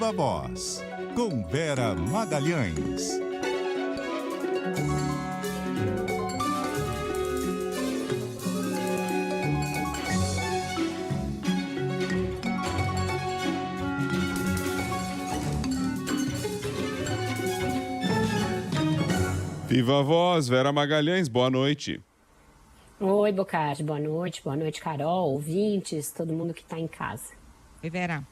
Viva Voz, com Vera Magalhães. Viva Voz, Vera Magalhães, boa noite. Oi, Bocardi, boa noite, Carol, ouvintes, todo mundo que está em casa. Oi, Vera.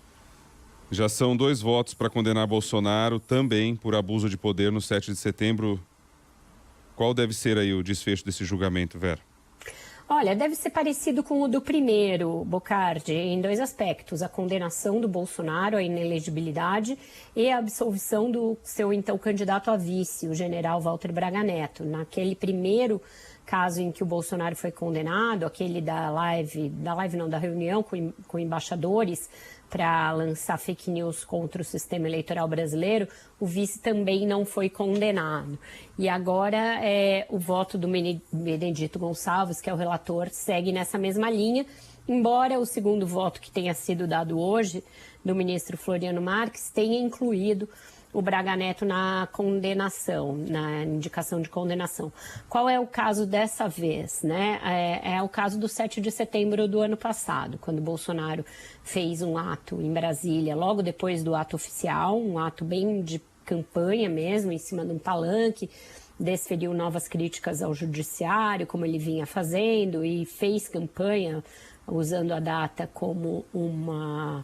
Já são 2 votos para condenar Bolsonaro, também por abuso de poder no 7 de setembro. Qual deve ser aí o desfecho desse julgamento, Vera? Olha, deve ser parecido com o do primeiro, Bocardi, em 2 aspectos. A condenação do Bolsonaro à inelegibilidade e a absolvição do seu então candidato a vice, o general Walter Braga Neto. Naquele primeiro caso em que o Bolsonaro foi condenado, aquele da reunião com embaixadores para lançar fake news contra o sistema eleitoral brasileiro, o vice também não foi condenado. E agora o voto do Benedito Gonçalves, que é o relator, segue nessa mesma linha, embora o segundo voto que tenha sido dado hoje, do ministro Floriano Marques, tenha incluído o Braga Neto na condenação, na indicação de condenação. Qual é o caso dessa vez, né? É o caso do 7 de setembro do ano passado, quando Bolsonaro fez um ato em Brasília, logo depois do ato oficial, um ato bem de campanha mesmo, em cima de um palanque, desferiu novas críticas ao judiciário, como ele vinha fazendo, e fez campanha usando a data como uma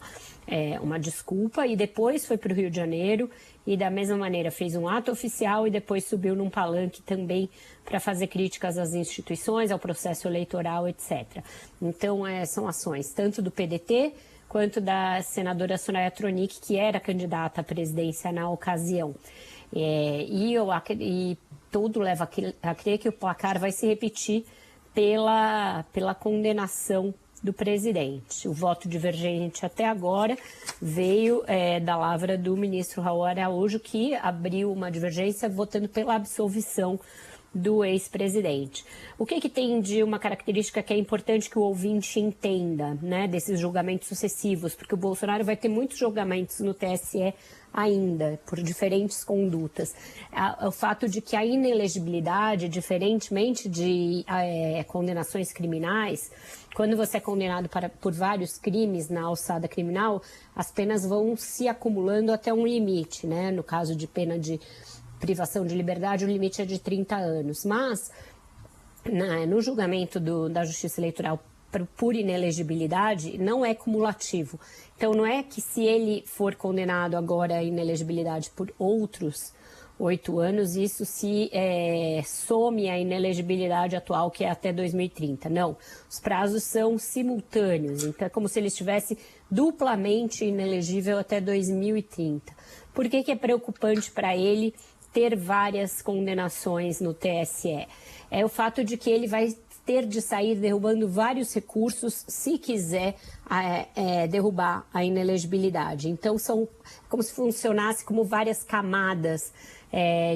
desculpa, e depois foi para o Rio de Janeiro e da mesma maneira fez um ato oficial e depois subiu num palanque também para fazer críticas às instituições, ao processo eleitoral, etc. Então são ações tanto do PDT quanto da senadora Soraya Tronic, que era candidata à presidência na ocasião. E tudo leva a crer que o placar vai se repetir pela condenação do presidente. O voto divergente até agora veio da lavra do ministro Raul Araújo, que abriu uma divergência votando pela absolvição do ex-presidente. O que tem de uma característica que é importante que o ouvinte entenda, né, desses julgamentos sucessivos, porque o Bolsonaro vai ter muitos julgamentos no TSE ainda, por diferentes condutas. O fato de que a inelegibilidade, diferentemente de condenações criminais, quando você é condenado por vários crimes na alçada criminal, as penas vão se acumulando até um limite, né? No caso de pena de privação de liberdade, o limite é de 30 anos. Mas, no julgamento da Justiça Eleitoral por inelegibilidade, não é cumulativo. Então, não é que se ele for condenado agora à inelegibilidade por outros 8 anos, isso se some à inelegibilidade atual, que é até 2030. Não, os prazos são simultâneos, então é como se ele estivesse duplamente inelegível até 2030. Por que é preocupante para ele ter várias condenações no TSE? É o fato de que ele vai ter de sair derrubando vários recursos se quiser derrubar a inelegibilidade. Então, são como se funcionasse como várias camadas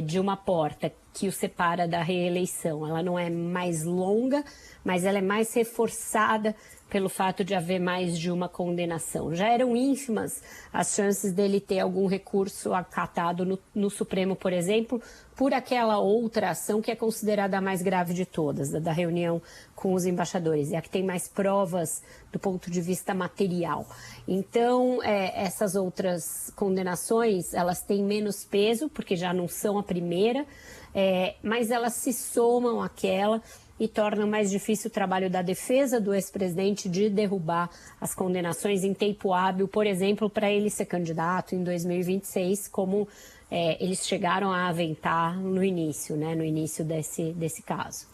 de uma porta que o separa da reeleição. Ela não é mais longa, mas ela é mais reforçada pelo fato de haver mais de uma condenação. Já eram ínfimas as chances dele ter algum recurso acatado no Supremo, por exemplo, por aquela outra ação que é considerada a mais grave de todas, da reunião com os embaixadores, e a que tem mais provas do ponto de vista material. Então, essas outras condenações, elas têm menos peso, porque já não são a primeira, mas elas se somam àquela e tornam mais difícil o trabalho da defesa do ex-presidente de derrubar as condenações em tempo hábil, por exemplo, para ele ser candidato em 2026, como eles chegaram a aventar no início, né, no início desse caso.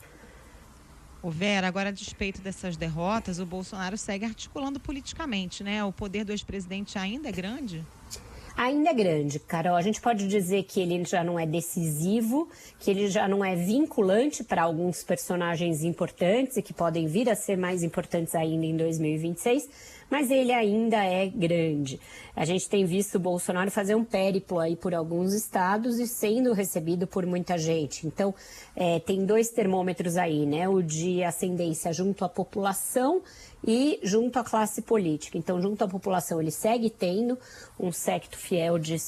O Vera, agora a despeito dessas derrotas, o Bolsonaro segue articulando politicamente, né? O poder do ex-presidente ainda é grande? Ainda é grande, Carol. A gente pode dizer que ele já não é decisivo, que ele já não é vinculante para alguns personagens importantes e que podem vir a ser mais importantes ainda em 2026, mas ele ainda é grande. A gente tem visto o Bolsonaro fazer um périplo aí por alguns estados e sendo recebido por muita gente. Então, tem 2 termômetros aí, né? O de ascendência junto à população e junto à classe política. Então, junto à população, ele segue tendo um séquito fiel de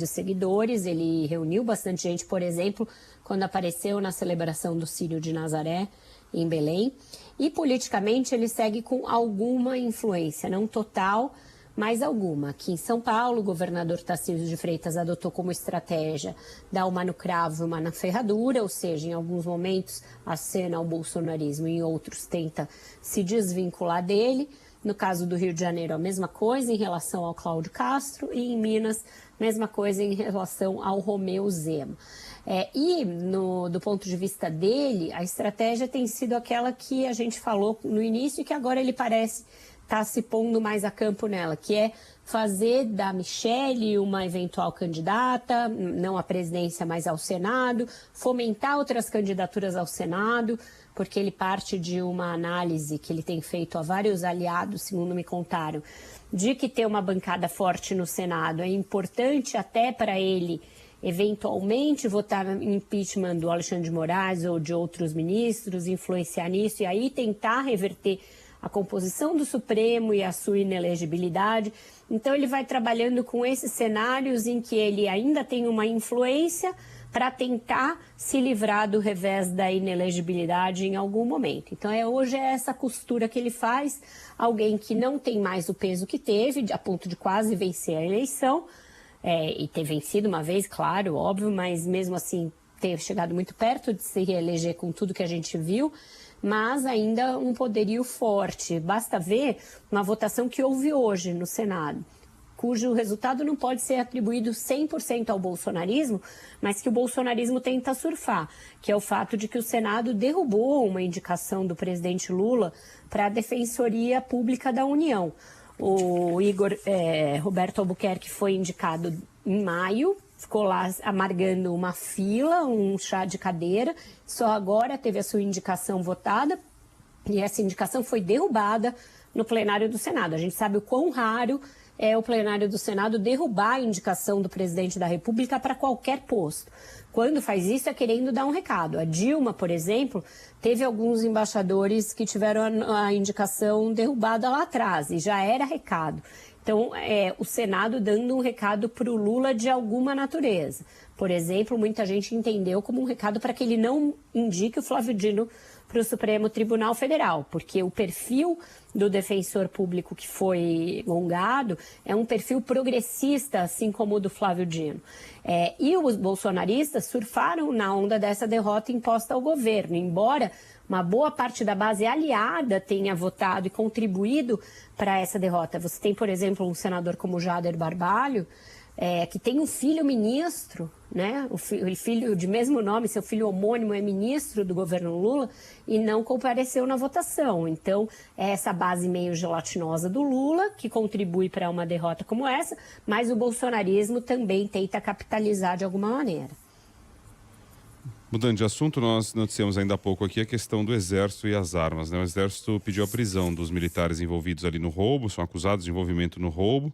seguidores, ele reuniu bastante gente, por exemplo, quando apareceu na celebração do Círio de Nazaré, em Belém, e politicamente ele segue com alguma influência, não total, mas alguma. Aqui em São Paulo, o governador Tarcísio de Freitas adotou como estratégia dar uma no cravo e uma na ferradura, ou seja, em alguns momentos acena ao bolsonarismo, em outros tenta se desvincular dele. No caso do Rio de Janeiro, a mesma coisa em relação ao Cláudio Castro, e em Minas, mesma coisa em relação ao Romeu Zema. Do ponto de vista dele, a estratégia tem sido aquela que a gente falou no início e que agora ele parece estar se pondo mais a campo nela, que é fazer da Michelle uma eventual candidata, não à presidência, mas ao Senado, fomentar outras candidaturas ao Senado, porque ele parte de uma análise que ele tem feito a vários aliados, segundo me contaram, de que ter uma bancada forte no Senado é importante até para ele eventualmente votar no impeachment do Alexandre de Moraes ou de outros ministros, influenciar nisso e aí tentar reverter a composição do Supremo e a sua inelegibilidade. Então ele vai trabalhando com esses cenários em que ele ainda tem uma influência para tentar se livrar do revés da inelegibilidade em algum momento. Então hoje é essa costura que ele faz, alguém que não tem mais o peso que teve, a ponto de quase vencer a eleição, e ter vencido uma vez, claro, óbvio, mas mesmo assim ter chegado muito perto de se reeleger com tudo que a gente viu, mas ainda um poderio forte. Basta ver uma votação que houve hoje no Senado, cujo resultado não pode ser atribuído 100% ao bolsonarismo, mas que o bolsonarismo tenta surfar, que é o fato de que o Senado derrubou uma indicação do presidente Lula para a Defensoria Pública da União. O Roberto Albuquerque foi indicado em maio, ficou lá amargando uma fila, um chá de cadeira, só agora teve a sua indicação votada e essa indicação foi derrubada no plenário do Senado. A gente sabe o quão raro é o plenário do Senado derrubar a indicação do presidente da República para qualquer posto. Quando faz isso é querendo dar um recado. A Dilma, por exemplo, teve alguns embaixadores que tiveram a indicação derrubada lá atrás e já era recado. Então, o Senado dando um recado para o Lula de alguma natureza. Por exemplo, muita gente entendeu como um recado para que ele não indique o Flávio Dino para o Supremo Tribunal Federal, porque o perfil do defensor público que foi gongado é um perfil progressista, assim como o do Flávio Dino. E os bolsonaristas surfaram na onda dessa derrota imposta ao governo, embora uma boa parte da base aliada tenha votado e contribuído para essa derrota. Você tem, por exemplo, um senador como Jader Barbalho, que tem um filho ministro, né? O filho de mesmo nome, seu filho homônimo é ministro do governo Lula e não compareceu na votação. Então, é essa base meio gelatinosa do Lula que contribui para uma derrota como essa, mas o bolsonarismo também tenta capitalizar de alguma maneira. Mudando de assunto, nós noticiamos ainda há pouco aqui a questão do Exército e as armas, né? O Exército pediu a prisão dos militares envolvidos ali no roubo, são acusados de envolvimento no roubo.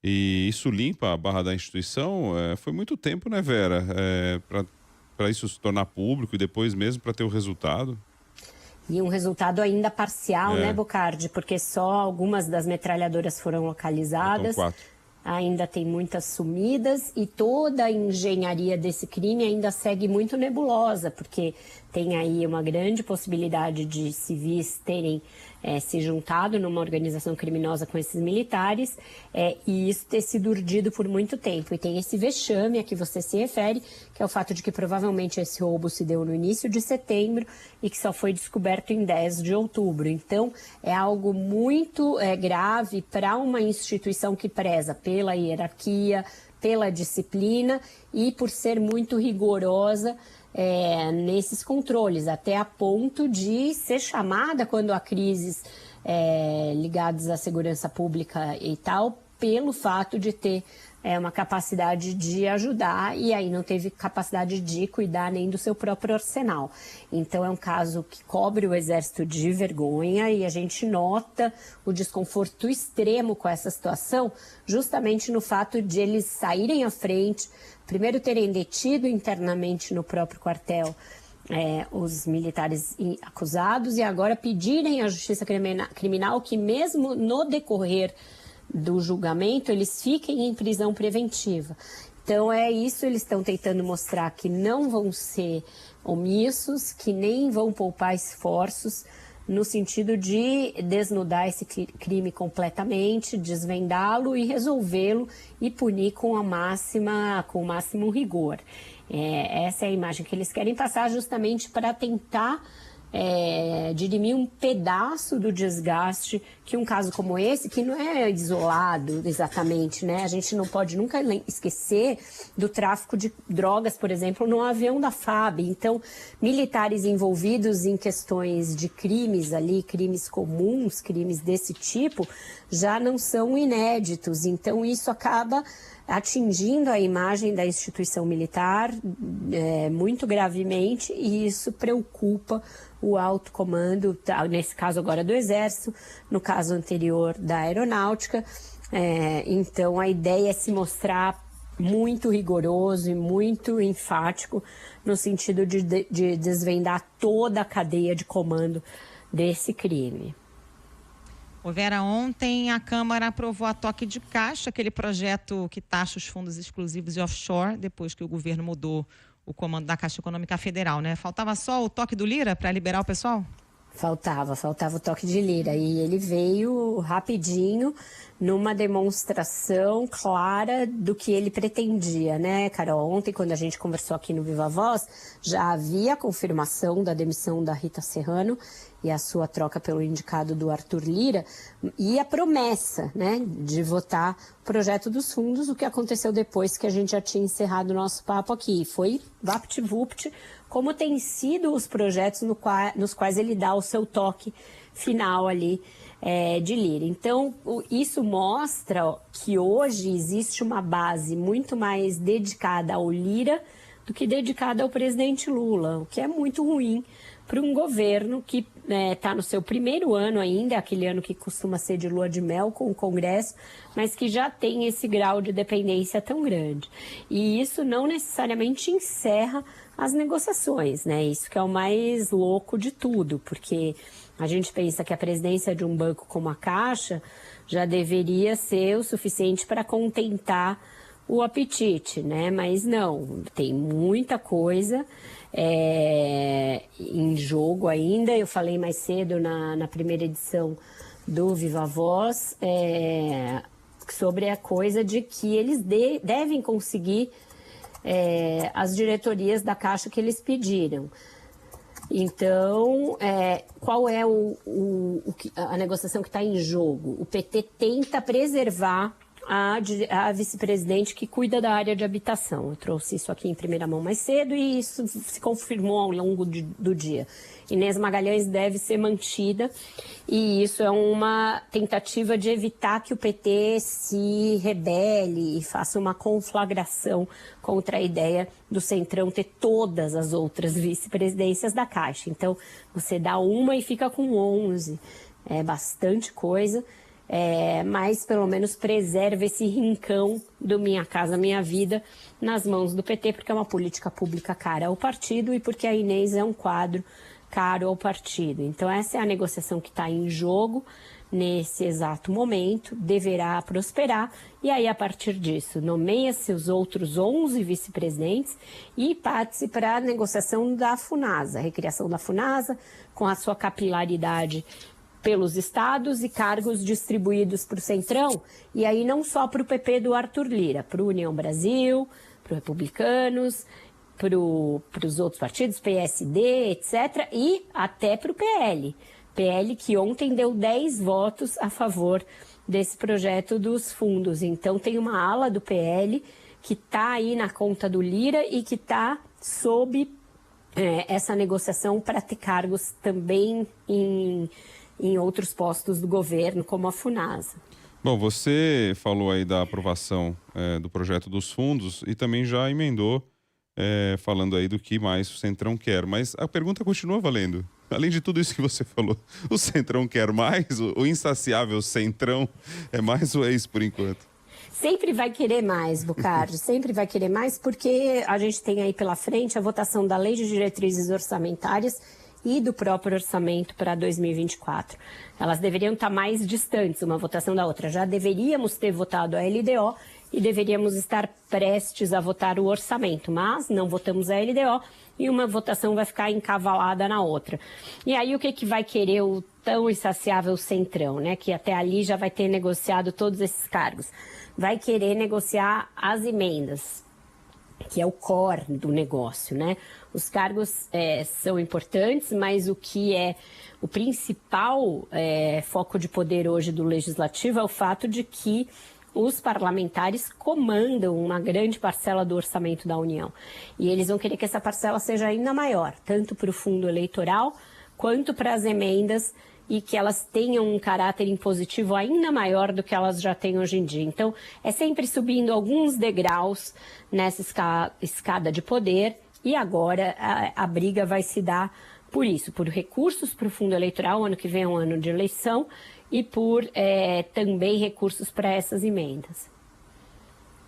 E isso limpa a barra da instituição. Foi muito tempo, né, Vera? Para isso se tornar público e depois mesmo para ter o resultado. E um resultado ainda parcial, né, Bocardi? Porque só algumas das metralhadoras foram localizadas. Então, 4. Ainda tem muitas sumidas e toda a engenharia desse crime ainda segue muito nebulosa, porque tem aí uma grande possibilidade de civis terem se juntado numa organização criminosa com esses militares e isso ter sido urdido por muito tempo. E tem esse vexame a que você se refere, que é o fato de que provavelmente esse roubo se deu no início de setembro e que só foi descoberto em 10 de outubro. Então, é algo muito grave para uma instituição que preza pela hierarquia, pela disciplina e por ser muito rigorosa nesses controles, até a ponto de ser chamada quando há crises ligadas à segurança pública e tal, pelo fato de ter uma capacidade de ajudar e aí não teve capacidade de cuidar nem do seu próprio arsenal. Então é um caso que cobre o Exército de vergonha e a gente nota o desconforto extremo com essa situação, justamente no fato de eles saírem à frente, primeiro terem detido internamente no próprio quartel os militares acusados e agora pedirem à Justiça Criminal que mesmo no decorrer do julgamento eles fiquem em prisão preventiva. Então é isso, eles estão tentando mostrar que não vão ser omissos, que nem vão poupar esforços no sentido de desnudar esse crime completamente, desvendá-lo e resolvê-lo e punir com o máximo rigor. Essa é a imagem que eles querem passar justamente para tentar dirimir um pedaço do desgaste que um caso como esse, que não é isolado exatamente, né? A gente não pode nunca esquecer do tráfico de drogas, por exemplo, no avião da FAB. Então, militares envolvidos em questões de crimes ali, crimes comuns, crimes desse tipo, já não são inéditos. Então, isso acaba atingindo a imagem da instituição militar muito gravemente, e isso preocupa o alto comando, nesse caso agora do Exército, no caso anterior da Aeronáutica. Então a ideia é se mostrar muito rigoroso e muito enfático no sentido de desvendar toda a cadeia de comando desse crime. Vera, ontem a Câmara aprovou a toque de caixa, aquele projeto que taxa os fundos exclusivos e offshore, depois que o governo mudou o comando da Caixa Econômica Federal, né? Faltava só o toque do Lira para liberar o pessoal? Faltava o toque de Lira, e ele veio rapidinho numa demonstração clara do que ele pretendia, né, Carol? Ontem, quando a gente conversou aqui no Viva Voz, já havia a confirmação da demissão da Rita Serrano e a sua troca pelo indicado do Arthur Lira, e a promessa, né, de votar o projeto dos fundos, o que aconteceu depois que a gente já tinha encerrado o nosso papo aqui. Foi vapt-vupt, como tem sido os projetos nos quais ele dá o seu toque final ali de Lira. Então, isso mostra que hoje existe uma base muito mais dedicada ao Lira do que dedicada ao presidente Lula, o que é muito ruim para um governo que está no seu primeiro ano ainda, aquele ano que costuma ser de lua de mel com o Congresso, mas que já tem esse grau de dependência tão grande. E isso não necessariamente encerra as negociações, né? Isso que é o mais louco de tudo, porque a gente pensa que a presidência de um banco como a Caixa já deveria ser o suficiente para contentar o apetite, né? Mas não, tem muita coisa em jogo ainda. Eu falei mais cedo na primeira edição do Viva Voz sobre a coisa de que eles devem conseguir as diretorias da Caixa que eles pediram. Então, qual é a negociação que está em jogo? O PT tenta preservar a vice-presidente que cuida da área de habitação. Eu trouxe isso aqui em primeira mão mais cedo e isso se confirmou ao longo do dia. Inês Magalhães deve ser mantida, e isso é uma tentativa de evitar que o PT se rebele e faça uma conflagração contra a ideia do Centrão ter todas as outras vice-presidências da Caixa. Então, você dá uma e fica com 11. É bastante coisa. Mas pelo menos preserva esse rincão do Minha Casa Minha Vida nas mãos do PT, porque é uma política pública cara ao partido e porque a Inês é um quadro caro ao partido. Então essa é a negociação que está em jogo nesse exato momento, deverá prosperar, e aí a partir disso nomeia-se os outros 11 vice-presidentes e parte-se para a negociação da FUNASA, a recriação da FUNASA com a sua capilaridade pelos estados e cargos distribuídos para o Centrão, e aí não só para o PP do Arthur Lira, para o União Brasil, para os Republicanos, para os outros partidos, PSD, etc., e até para o PL. PL que ontem deu 10 votos a favor desse projeto dos fundos. Então tem uma ala do PL que está aí na conta do Lira e que está sob essa negociação para ter cargos também em outros postos do governo, como a FUNASA. Bom, você falou aí da aprovação do projeto dos fundos e também já emendou falando aí do que mais o Centrão quer. Mas a pergunta continua valendo. Além de tudo isso que você falou, o Centrão quer mais? O insaciável Centrão é mais ou é isso por enquanto? Sempre vai querer mais, Bocardi, sempre vai querer mais, porque a gente tem aí pela frente a votação da Lei de Diretrizes Orçamentárias e do próprio orçamento para 2024. Elas deveriam estar mais distantes uma votação da outra. Já deveríamos ter votado a LDO e deveríamos estar prestes a votar o orçamento, mas não votamos a LDO e uma votação vai ficar encavalada na outra. E aí o que vai querer o tão insaciável Centrão, né? Que até ali já vai ter negociado todos esses cargos. Vai querer negociar as emendas, que é o core do negócio, né? Os cargos são importantes, mas o que é o principal foco de poder hoje do Legislativo é o fato de que os parlamentares comandam uma grande parcela do orçamento da União. E eles vão querer que essa parcela seja ainda maior, tanto para o fundo eleitoral quanto para as emendas, e que elas tenham um caráter impositivo ainda maior do que elas já têm hoje em dia. Então, é sempre subindo alguns degraus nessa escada de poder, e agora a briga vai se dar por isso, por recursos para o fundo eleitoral. Ano que vem é um ano de eleição, e por também recursos para essas emendas.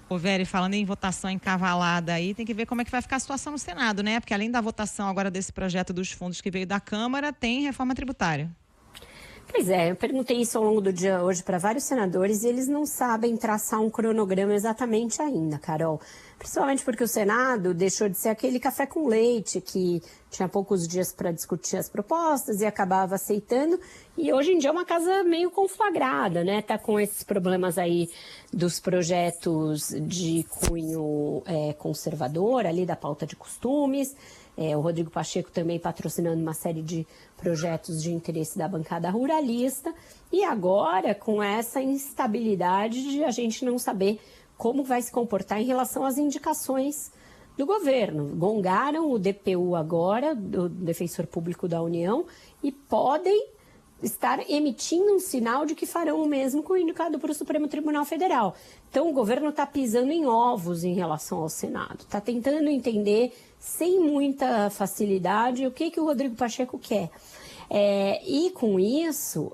Ô, Vera, falando em votação encavalada aí, tem que ver como é que vai ficar a situação no Senado, né? Porque além da votação agora desse projeto dos fundos que veio da Câmara, tem reforma tributária. Pois é, eu perguntei isso ao longo do dia hoje para vários senadores e eles não sabem traçar um cronograma exatamente ainda, Carol. Principalmente porque o Senado deixou de ser aquele café com leite que tinha poucos dias para discutir as propostas e acabava aceitando. E hoje em dia é uma casa meio conflagrada, né? Tá com esses problemas aí dos projetos de cunho conservador, ali da pauta de costumes. O Rodrigo Pacheco também patrocinando uma série de projetos de interesse da bancada ruralista. E agora, com essa instabilidade de a gente não saber como vai se comportar em relação às indicações do governo. Gongaram o DPU agora, do Defensor Público da União, e podem estar emitindo um sinal de que farão o mesmo com o indicado para o Supremo Tribunal Federal. Então, o governo está pisando em ovos em relação ao Senado. Está tentando entender, sem muita facilidade, o que o Rodrigo Pacheco quer. E com isso,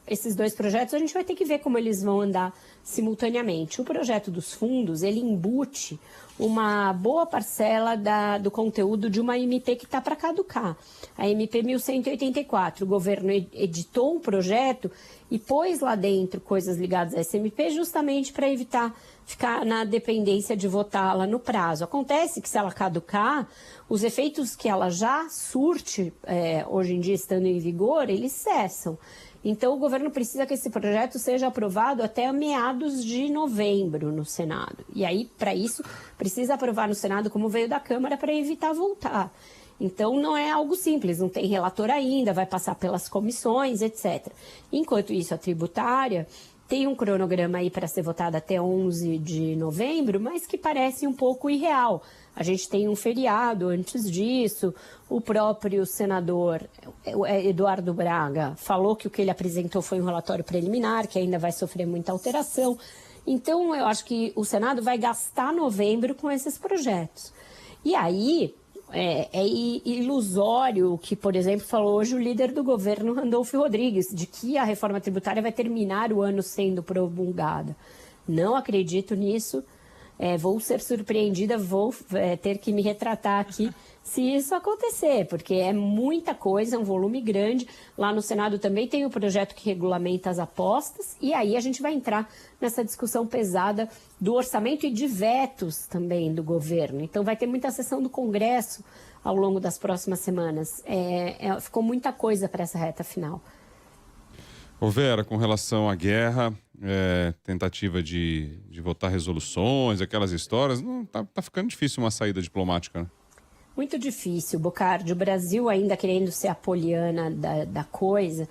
esses dois projetos, a gente vai ter que ver como eles vão andar simultaneamente. O projeto dos fundos, ele embute uma boa parcela do conteúdo de uma MP que está para caducar, a MP 1184. O governo editou um projeto e pôs lá dentro coisas ligadas a essa MP justamente para evitar ficar na dependência de votá-la no prazo. Acontece que se ela caducar, os efeitos que ela já surte, hoje em dia estando em vigor, eles cessam. Então, o governo precisa que esse projeto seja aprovado até meados de novembro no Senado. E aí, para isso, precisa aprovar no Senado como veio da Câmara para evitar voltar. Então, não é algo simples, não tem relator ainda, vai passar pelas comissões, etc. Enquanto isso, a tributária tem um cronograma aí para ser votada até 11 de novembro, mas que parece um pouco irreal. A gente tem um feriado antes disso, o próprio senador Eduardo Braga falou que o que ele apresentou foi um relatório preliminar, que ainda vai sofrer muita alteração. Então, eu acho que o Senado vai gastar novembro com esses projetos. E aí, é ilusório o que, por exemplo, falou hoje o líder do governo, Randolfo Rodrigues, de que a reforma tributária vai terminar o ano sendo promulgada. Não acredito nisso. Vou ser surpreendida, vou ter que me retratar aqui se isso acontecer, porque é muita coisa, é um volume grande. Lá no Senado também tem o projeto que regulamenta as apostas, e aí a gente vai entrar nessa discussão pesada do orçamento e de vetos também do governo. Então vai ter muita sessão do Congresso ao longo das próximas semanas. Ficou muita coisa para essa reta final. Ô Vera, com relação à guerra, tentativa de votar resoluções, aquelas histórias, não tá ficando difícil uma saída diplomática, né? Muito difícil, Bocardi. O Brasil, ainda querendo ser a poliana da coisa,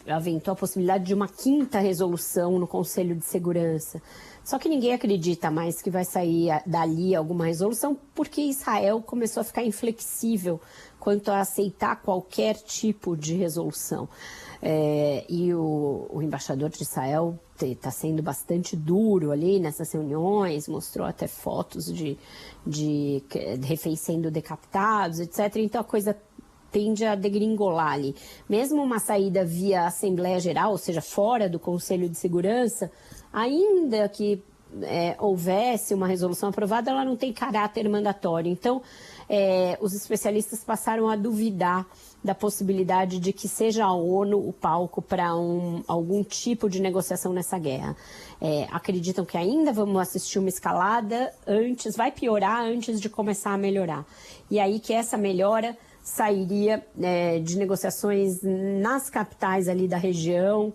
aventou a possibilidade de uma 5ª resolução no Conselho de Segurança. Só que ninguém acredita mais que vai sair dali alguma resolução, porque Israel começou a ficar inflexível quanto a aceitar qualquer tipo de resolução. E o embaixador de Israel está sendo bastante duro ali nessas reuniões, mostrou até fotos de reféns sendo decapitados, etc. Então a coisa tende a degringolar ali. Mesmo uma saída via Assembleia Geral, ou seja, fora do Conselho de Segurança, ainda que houvesse uma resolução aprovada, ela não tem caráter mandatório. Então, os especialistas passaram a duvidar da possibilidade de que seja a ONU o palco para algum tipo de negociação nessa guerra. Acreditam que ainda vamos assistir uma escalada vai piorar antes de começar a melhorar. E aí que essa melhora sairia de negociações nas capitais ali da região,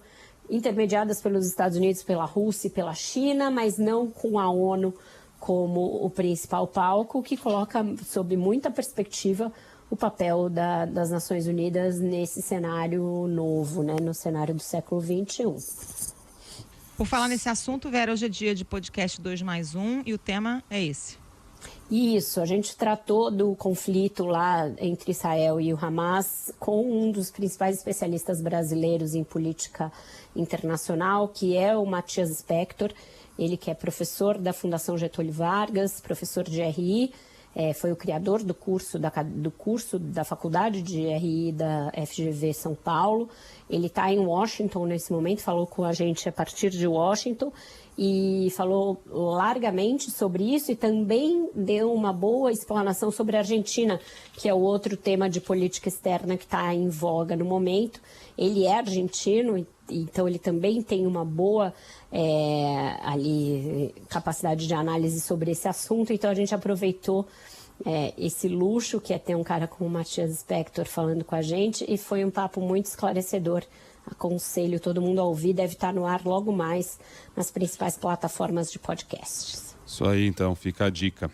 intermediadas pelos Estados Unidos, pela Rússia e pela China, mas não com a ONU como o principal palco, que coloca sob muita perspectiva o papel das Nações Unidas nesse cenário novo, né, no cenário do século XXI. Por falar nesse assunto, Vera, hoje é dia de podcast 2+1 e o tema é esse. Isso, a gente tratou do conflito lá entre Israel e o Hamas com um dos principais especialistas brasileiros em política internacional, que é o Matias Spector. Ele que é professor da Fundação Getúlio Vargas, professor de RI, foi o criador do curso da Faculdade de RI da FGV São Paulo. Ele está em Washington nesse momento, falou com a gente a partir de Washington e falou largamente sobre isso e também deu uma boa explanação sobre a Argentina, que é o outro tema de política externa que está em voga no momento. Ele é argentino, então ele também tem uma boa capacidade de análise sobre esse assunto, então a gente aproveitou esse luxo que é ter um cara como o Matias Spector falando com a gente e foi um papo muito esclarecedor. Aconselho todo mundo a ouvir, deve estar no ar logo mais nas principais plataformas de podcasts. Isso aí, então, fica a dica.